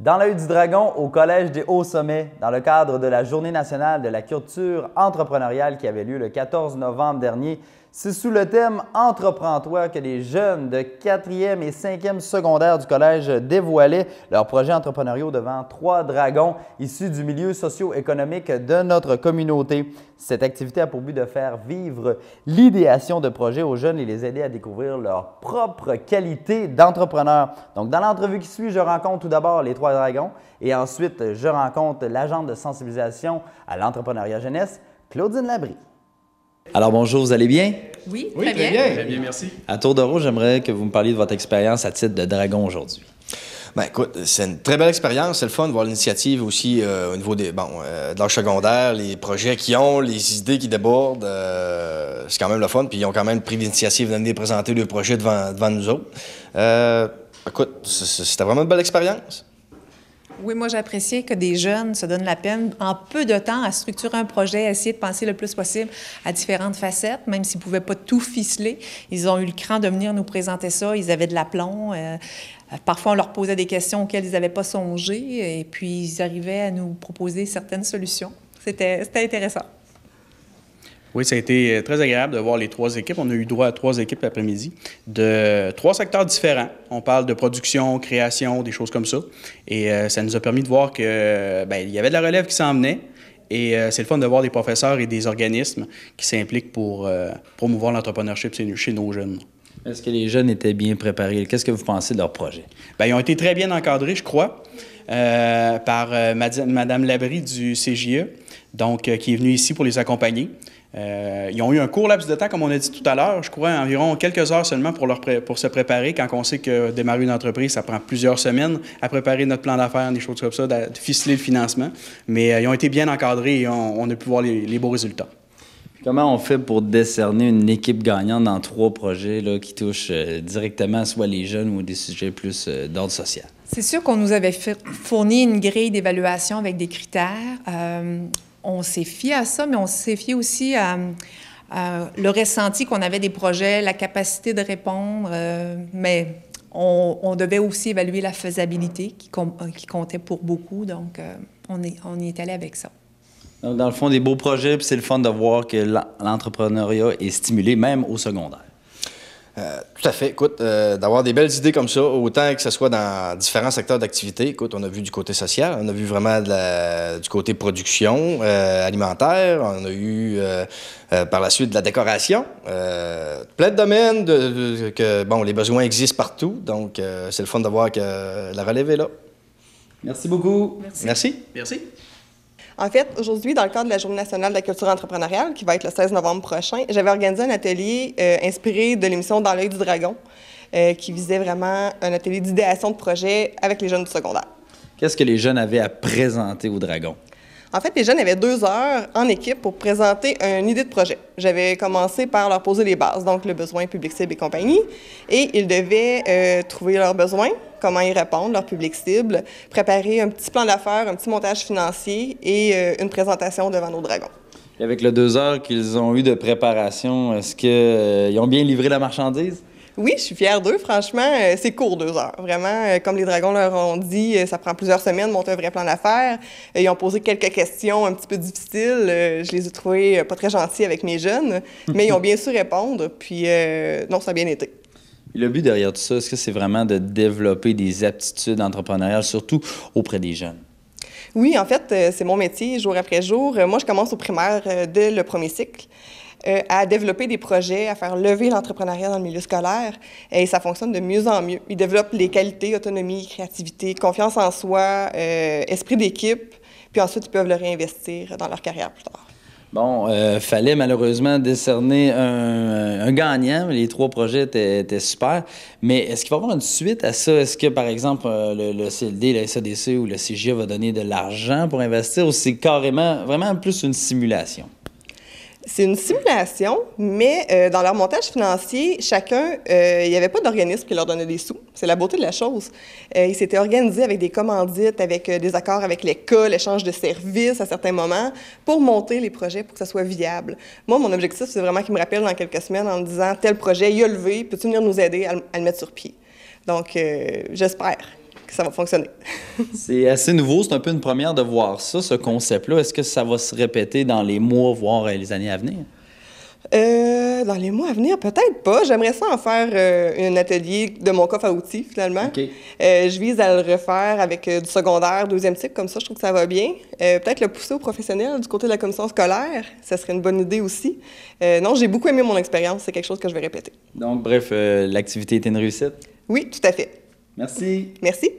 Dans l'œil du dragon, au Collège des Hauts-Sommets, dans le cadre de la Journée nationale de la culture entrepreneuriale qui avait lieu le 14 novembre dernier, c'est sous le thème « Entreprends-toi » que les jeunes de 4e et 5e secondaire du collège dévoilaient leurs projets entrepreneuriaux devant 3 dragons issus du milieu socio-économique de notre communauté. Cette activité a pour but de faire vivre l'idéation de projets aux jeunes et les aider à découvrir leur propre qualité d'entrepreneur. Donc, dans l'entrevue qui suit, je rencontre tout d'abord les 3 dragons et ensuite, je rencontre l'agente de sensibilisation à l'entrepreneuriat jeunesse, Claudine Labrie. Alors bonjour, vous allez bien? Oui, très bien. Très bien, merci. À tour de rôle, j'aimerais que vous me parliez de votre expérience à titre de dragon aujourd'hui. Ben écoute, c'est une très belle expérience, c'est le fun de voir l'initiative aussi au niveau de l'âge secondaire, les projets qu'ils ont, les idées qui débordent, c'est quand même le fun, puis ils ont quand même pris l'initiative de venir présenter le projet devant nous autres. Écoute, c'était vraiment une belle expérience. Oui, moi, j'ai apprécié que des jeunes se donnent la peine, en peu de temps, à structurer un projet, à essayer de penser le plus possible à différentes facettes, même s'ils ne pouvaient pas tout ficeler. Ils ont eu le cran de venir nous présenter ça. Ils avaient de l'aplomb. Parfois, on leur posait des questions auxquelles ils n'avaient pas songé, et puis ils arrivaient à nous proposer certaines solutions. C'était intéressant. Oui, ça a été très agréable de voir les 3 équipes. On a eu droit à 3 équipes l'après-midi de 3 secteurs différents. On parle de production, création, des choses comme ça. Et ça nous a permis de voir que il y avait de la relève qui s'en venait. Et c'est le fun de voir des professeurs et des organismes qui s'impliquent pour promouvoir l'entrepreneurship chez nos jeunes. Est-ce que les jeunes étaient bien préparés? Qu'est-ce que vous pensez de leur projet? Ils ont été très bien encadrés, je crois, par Mme Labrie du CJE, donc qui est venue ici pour les accompagner. Ils ont eu un court laps de temps, comme on a dit tout à l'heure, je crois environ quelques heures seulement pour se préparer, quand on sait que démarrer une entreprise, ça prend plusieurs semaines à préparer notre plan d'affaires, des choses comme ça, de ficeler le financement. Mais ils ont été bien encadrés et on a pu voir les beaux résultats. Comment on fait pour décerner une équipe gagnante dans 3 projets là, qui touchent directement soit les jeunes ou des sujets plus d'ordre social? C'est sûr qu'on nous avait fourni une grille d'évaluation avec des critères. On s'est fié à ça, mais on s'est fié aussi à le ressenti qu'on avait des projets, la capacité de répondre, mais on devait aussi évaluer la faisabilité qui comptait pour beaucoup, donc on y est allé avec ça. Donc, dans le fond, des beaux projets, puis c'est le fun de voir que l'entrepreneuriat est stimulé même au secondaire. Tout à fait. Écoute, d'avoir des belles idées comme ça, autant que ce soit dans différents secteurs d'activité. Écoute, on a vu du côté social, on a vu vraiment du côté production alimentaire, on a eu par la suite de la décoration. Plein de domaines que les besoins existent partout, donc c'est le fun de voir que la relève est là. Merci beaucoup. Merci. Merci. En fait, aujourd'hui, dans le cadre de la Journée nationale de la culture entrepreneuriale, qui va être le 16 novembre prochain, j'avais organisé un atelier inspiré de l'émission Dans l'œil du dragon, qui visait vraiment un atelier d'idéation de projet avec les jeunes du secondaire. Qu'est-ce que les jeunes avaient à présenter au dragon? En fait, les jeunes avaient 2 heures en équipe pour présenter une idée de projet. J'avais commencé par leur poser les bases, donc le besoin public cible et compagnie, et ils devaient trouver leurs besoins, comment y répondre, leur public cible, préparer un petit plan d'affaires, un petit montage financier et une présentation devant nos dragons. Et avec les 2 heures qu'ils ont eu de préparation, est-ce qu'ils ont bien livré la marchandise? Oui, je suis fière d'eux. Franchement, c'est court 2 heures. Vraiment, comme les dragons leur ont dit, ça prend plusieurs semaines de monter un vrai plan d'affaires. Ils ont posé quelques questions un petit peu difficiles. Je les ai trouvés pas très gentils avec mes jeunes, mais ils ont bien su répondre. Puis, non, ça a bien été. Le but derrière tout ça, est-ce que c'est vraiment de développer des aptitudes entrepreneuriales, surtout auprès des jeunes? Oui, en fait, c'est mon métier, jour après jour. Moi, je commence au primaire dès le premier cycle. À développer des projets, à faire lever l'entrepreneuriat dans le milieu scolaire. Et ça fonctionne de mieux en mieux. Ils développent les qualités, autonomie, créativité, confiance en soi, esprit d'équipe. Puis ensuite, ils peuvent le réinvestir dans leur carrière plus tard. Bon, fallait malheureusement décerner un gagnant. Les 3 projets étaient super. Mais est-ce qu'il va y avoir une suite à ça? Est-ce que, par exemple, le CLD, la SADC ou le CGA va donner de l'argent pour investir ou c'est carrément, vraiment plus une simulation? C'est une simulation, mais dans leur montage financier, chacun, il n'y avait pas d'organisme qui leur donnait des sous. C'est la beauté de la chose. Ils s'étaient organisés avec des commandites, avec des accords avec l'école, échange de services à certains moments, pour monter les projets pour que ça soit viable. Moi, mon objectif, c'est vraiment qu'ils me rappellent dans quelques semaines en me disant « Tel projet, il a levé, peux-tu venir nous aider à le mettre sur pied? » Donc, j'espère que ça va fonctionner. C'est assez nouveau, c'est un peu une première de voir ça, ce concept-là. Est-ce que ça va se répéter dans les mois, voire les années à venir? Dans les mois à venir, peut-être pas. J'aimerais ça en faire un atelier de mon coffre à outils, finalement. OK. Je vise à le refaire avec du secondaire, deuxième cycle, comme ça, je trouve que ça va bien. Peut-être le pousser aux professionnels du côté de la commission scolaire, ça serait une bonne idée aussi. Non, j'ai beaucoup aimé mon expérience, c'est quelque chose que je vais répéter. Donc, bref, l'activité était une réussite? Oui, tout à fait. Merci. Merci.